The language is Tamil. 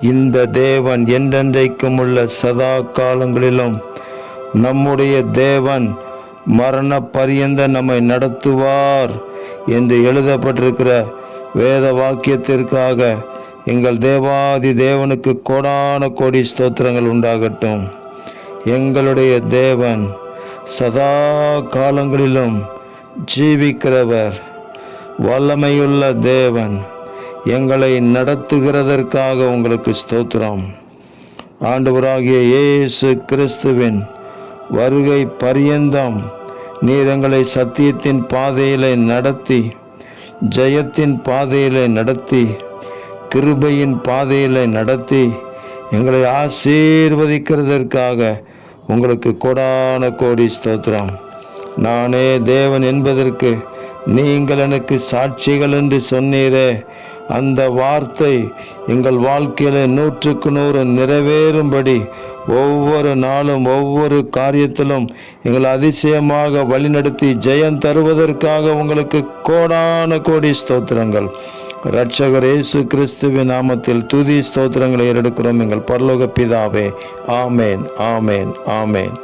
இந்த தேவன் என்றென்றைக்கும் உள்ள சதா காலங்களிலும் நம்முடைய தேவன் மரண பரியந்த நம்மை நடத்துவார் என்று எழுதப்பட்டிருக்கிற வேத வாக்கியத்திற்காக எங்கள் தேவாதி தேவனுக்கு கோடான கோடி ஸ்தோத்திரங்கள் உண்டாகட்டும். எங்களுடைய தேவன் சதா காலங்களிலும் ஜீவிக்கிறவர், வல்லமையுள்ள தேவன். எங்களை நடத்துகிறதற்காக உங்களுக்கு ஸ்தோத்திரம். ஆண்டவராகிய இயேசு கிறிஸ்துவின் வருகை பரியந்தம் நீர் எங்களை சத்தியத்தின் பாதையிலே நடத்தி, ஜெயத்தின் பாதையிலே நடத்தி, கிருபையின் பாதையிலே நடத்தி எங்களை ஆசீர்வதிக்கிறதற்காக உங்களுக்கு கோடான கோடி ஸ்தோத்திரம். நானே தேவன் என்பதற்கு நீங்கள் எனக்கு சாட்சிகள் என்று சொன்னீரே, அந்த வார்த்தை எங்கள் வாழ்க்கையில 100% நிறைவேறும்படி ஒவ்வொரு நாளும் ஒவ்வொரு காரியத்திலும் எங்களை அதிசயமாக வழிநடத்தி ஜெயம் தருவதற்காக உங்களுக்கு கோடான கோடி ஸ்தோத்திரங்கள். இரட்சகர் இயேசு கிறிஸ்துவின் நாமத்தில் துதி ஸ்தோத்திரங்களை ஏறெடுக்கிறோம் எங்கள் பரலோக பிதாவே. ஆமேன், ஆமேன், ஆமேன்.